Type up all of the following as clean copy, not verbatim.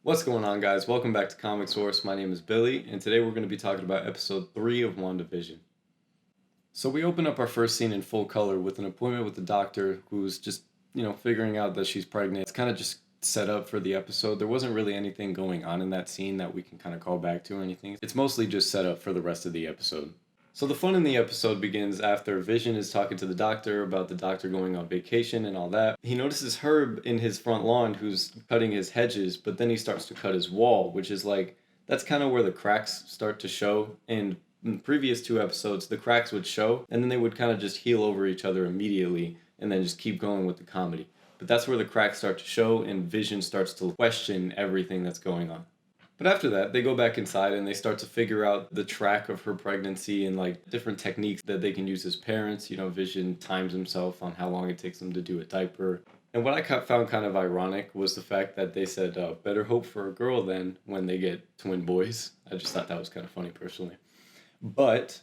What's going on, guys? Welcome back to Comic Source. My name is Billy, and today we're going to be talking about episode 3 of WandaVision. So, we open up our first scene in full color with an appointment with the doctor who's just, figuring out that she's pregnant. It's kind of just set up for the episode. There wasn't really anything going on in that scene that we can kind of call back to or anything. It's mostly just set up for the rest of the episode. So the fun in the episode begins after Vision is talking to the doctor about the doctor going on vacation and all that. He notices Herb in his front lawn who's cutting his hedges, but then he starts to cut his wall, which is like, that's kind of where the cracks start to show. And in the previous two episodes, the cracks would show, and then they would kind of just heal over each other immediately, and then just keep going with the comedy. But that's where the cracks start to show, and Vision starts to question everything that's going on. But after that, they go back inside and they start to figure out the track of her pregnancy and like different techniques that they can use as parents. Vision times himself on how long it takes him to do a diaper. And what I found kind of ironic was the fact that they said, better hope for a girl then when they get twin boys. I just thought that was kind of funny personally. But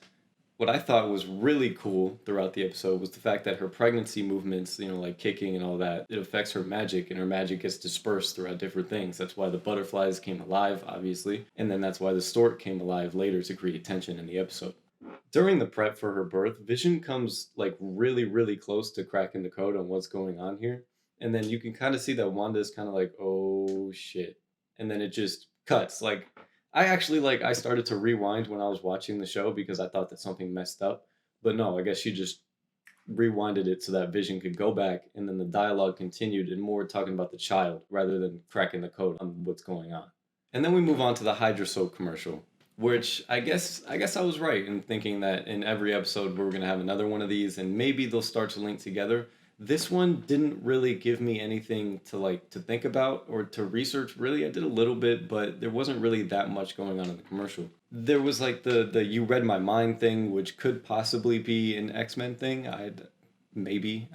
what I thought was really cool throughout the episode was the fact that her pregnancy movements, like kicking and all that, it affects her magic, and her magic gets dispersed throughout different things. That's why the butterflies came alive, obviously, and then that's why the stork came alive later to create tension in the episode. During the prep for her birth, Vision comes like really, really close to cracking the code on what's going on here. And then you can kind of see that Wanda is kind of like, oh shit. And then it just cuts. Like, I started to rewind when I was watching the show because I thought that something messed up. But no, I guess she just rewinded it so that Vision could go back, and then the dialogue continued and more talking about the child rather than cracking the code on what's going on. And then we move on to the Hydra Soap commercial, which I guess I was right in thinking that in every episode we're gonna have another one of these, and maybe they'll start to link together. This one didn't really give me anything to think about or to research. Really, I did a little bit, but there wasn't really that much going on in the commercial. There was like the you read my mind thing, which could possibly be an X-Men thing. I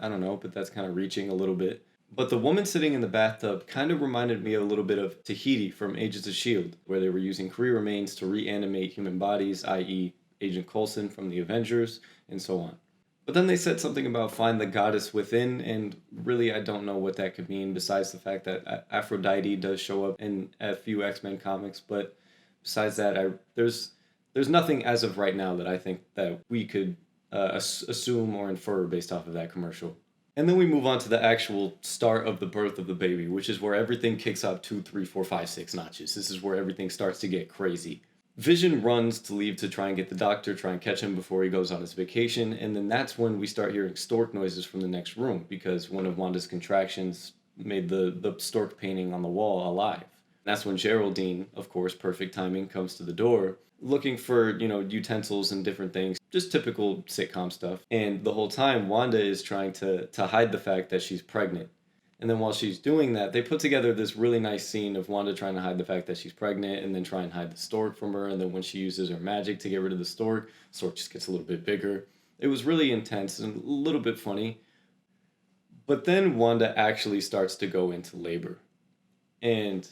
don't know, but that's kind of reaching a little bit. But the woman sitting in the bathtub kind of reminded me a little bit of Tahiti from Agents of S.H.I.E.L.D., where they were using Kree remains to reanimate human bodies, i.e., Agent Coulson from the Avengers, and so on. But then they said something about find the goddess within, and really I don't know what that could mean besides the fact that Aphrodite does show up in a few X-Men comics, but besides that, there's nothing as of right now that I think that we could assume or infer based off of that commercial. And then we move on to the actual start of the birth of the baby, which is where everything kicks up 2, 3, 4, 5, 6 notches. This is where everything starts to get crazy. Vision runs to leave to try and get the doctor, try and catch him before he goes on his vacation, and then that's when we start hearing stork noises from the next room because one of Wanda's contractions made the stork painting on the wall alive. That's when Geraldine, of course, perfect timing, comes to the door looking for, utensils and different things, just typical sitcom stuff. And the whole time, Wanda is trying to hide the fact that she's pregnant. And then while she's doing that, they put together this really nice scene of Wanda trying to hide the fact that she's pregnant and then try and hide the stork from her. And then when she uses her magic to get rid of the stork just gets a little bit bigger. It was really intense and a little bit funny. But then Wanda actually starts to go into labor. And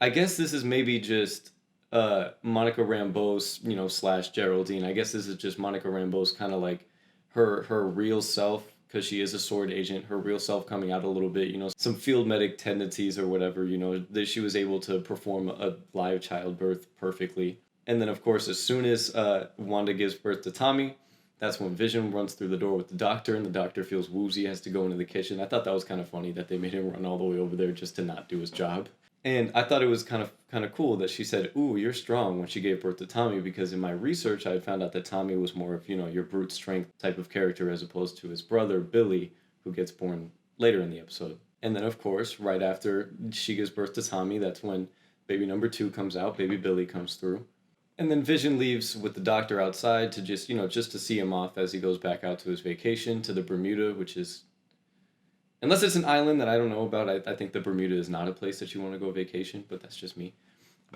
I guess this is maybe just Monica Rambeau's, slash Geraldine. I guess this is just Monica Rambeau's kind of like her real self because she is a sword agent, her real self coming out a little bit, some field medic tendencies or whatever, that she was able to perform a live childbirth perfectly. And then, of course, as soon as Wanda gives birth to Tommy, that's when Vision runs through the door with the doctor, and the doctor feels woozy, has to go into the kitchen. I thought that was kind of funny that they made him run all the way over there just to not do his job. And I thought it was kind of cool that she said, "Ooh, you're strong," when she gave birth to Tommy, because in my research I had found out that Tommy was more of, your brute strength type of character as opposed to his brother Billy, who gets born later in the episode. And then of course, right after she gives birth to Tommy, that's when baby number 2 comes out, baby Billy comes through. And then Vision leaves with the doctor outside to just to see him off as he goes back out to his vacation to the Bermuda, which is, unless it's an island that I don't know about, I think the Bermuda is not a place that you want to go vacation, but that's just me.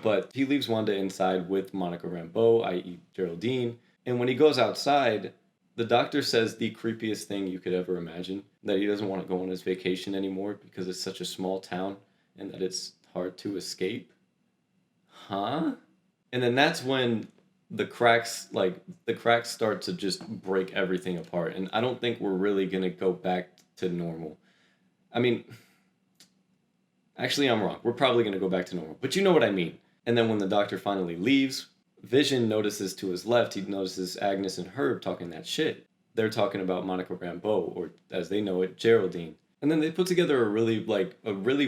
But he leaves Wanda inside with Monica Rambeau, i.e. Geraldine, and when he goes outside, the doctor says the creepiest thing you could ever imagine, that he doesn't want to go on his vacation anymore because it's such a small town and that it's hard to escape. Huh? And then that's when the cracks start to just break everything apart, and I don't think we're really going to go back to normal. I mean, Actually, I'm wrong. We're probably going to go back to normal, but you know what I mean. And then when the doctor finally leaves, Vision notices to his left, he notices Agnes and Herb talking that shit. They're talking about Monica Rambeau, or as they know it, Geraldine. And then they put together a really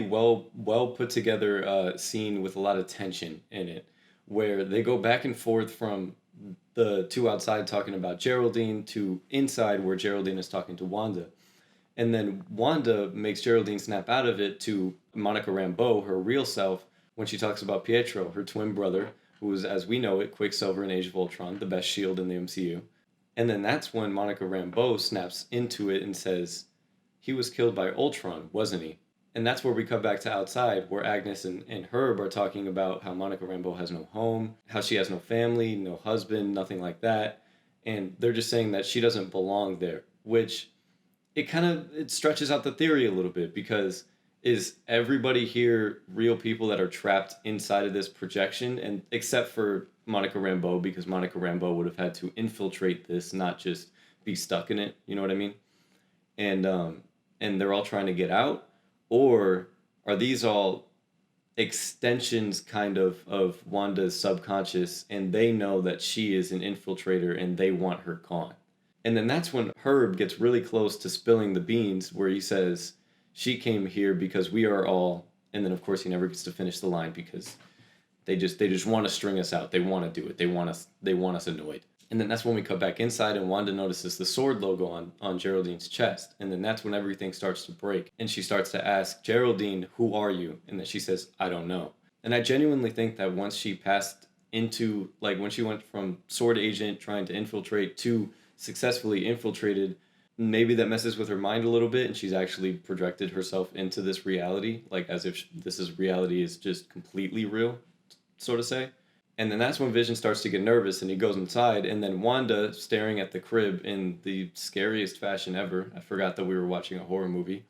well put together scene with a lot of tension in it, where they go back and forth from the two outside talking about Geraldine to inside where Geraldine is talking to Wanda. And then Wanda makes Geraldine snap out of it to Monica Rambeau, her real self, when she talks about Pietro, her twin brother, who was, as we know it, Quicksilver in Age of Ultron, the best shield in the MCU. And then that's when Monica Rambeau snaps into it and says, he was killed by Ultron, wasn't he? And that's where we come back to outside, where Agnes and Herb are talking about how Monica Rambeau has no home, how she has no family, no husband, nothing like that. And they're just saying that she doesn't belong there, which it stretches out the theory a little bit, because is everybody here real people that are trapped inside of this projection, and except for Monica Rambeau, because Monica Rambeau would have had to infiltrate this, not just be stuck in it, you know what I mean? And they're all trying to get out, or are these all extensions kind of Wanda's subconscious, and they know that she is an infiltrator and they want her gone? And then that's when Herb gets really close to spilling the beans, where he says, she came here because we are all, and then of course he never gets to finish the line because they just want to string us out. They want to do it. They want us annoyed. And then that's when we cut back inside and Wanda notices the sword logo on Geraldine's chest. And then that's when everything starts to break. And she starts to ask Geraldine, who are you? And then she says, I don't know. And I genuinely think that once she passed into, like when she went from sword agent trying to infiltrate to successfully infiltrated, maybe that messes with her mind a little bit and she's actually projected herself into this reality, like as if reality is just completely real, sort of say. And then that's when Vision starts to get nervous and he goes inside, and then Wanda, staring at the crib in the scariest fashion ever, I forgot that we were watching a horror movie,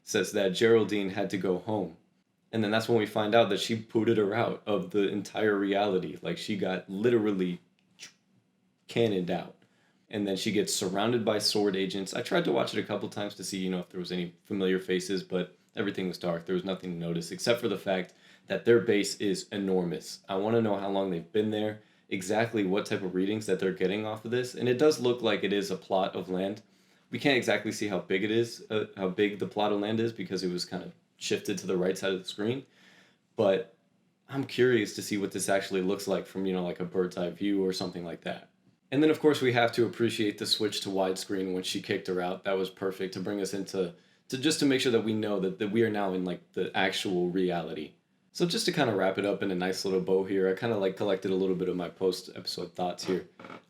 says that Geraldine had to go home. And then that's when we find out that she booted her out of the entire reality. Like she got literally cannoned out. And then she gets surrounded by sword agents. I tried to watch it a couple times to see, if there was any familiar faces, but everything was dark. There was nothing to notice except for the fact that their base is enormous. I want to know how long they've been there, exactly what type of readings that they're getting off of this. And it does look like it is a plot of land. We can't exactly see how big it is, how big the plot of land is, because it was kind of shifted to the right side of the screen. But I'm curious to see what this actually looks like from, like a bird's eye view or something like that. And then, of course, we have to appreciate the switch to widescreen when she kicked her out. That was perfect to bring us into, to make sure that we know that we are now in, like, the actual reality. So just to kind of wrap it up in a nice little bow here, I kind of, like, collected a little bit of my post-episode thoughts here.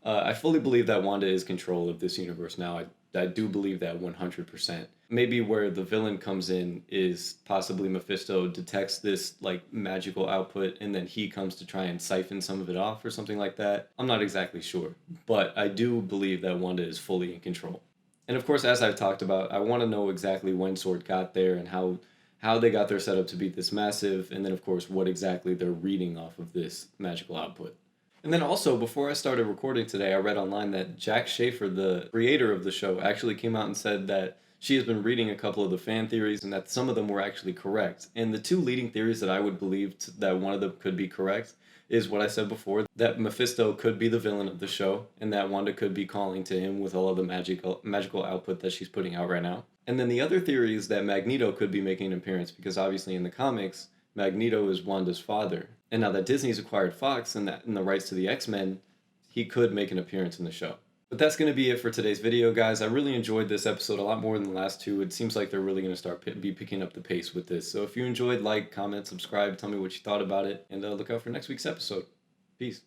I fully believe that Wanda is control of this universe now. I do believe that 100%. Maybe where the villain comes in is possibly Mephisto detects this like magical output and then he comes to try and siphon some of it off or something like that. I'm not exactly sure, but I do believe that Wanda is fully in control. And of course, as I've talked about, I want to know exactly when Sword got there and how they got their setup to be this massive, and then of course what exactly they're reading off of this magical output. And then also, before I started recording today, I read online that Jack Schaefer, the creator of the show, actually came out and said that she has been reading a couple of the fan theories and that some of them were actually correct. And the two leading theories that I would believe that one of them could be correct is what I said before, that Mephisto could be the villain of the show and that Wanda could be calling to him with all of the magical output that she's putting out right now. And then the other theory is that Magneto could be making an appearance because obviously in the comics, Magneto is Wanda's father. And now that Disney's acquired Fox and the rights to the X-Men, he could make an appearance in the show. But that's going to be it for today's video, guys. I really enjoyed this episode a lot more than the last two. It seems like they're really going to start picking up the pace with this. So if you enjoyed, like, comment, subscribe, tell me what you thought about it, and look out for next week's episode. Peace.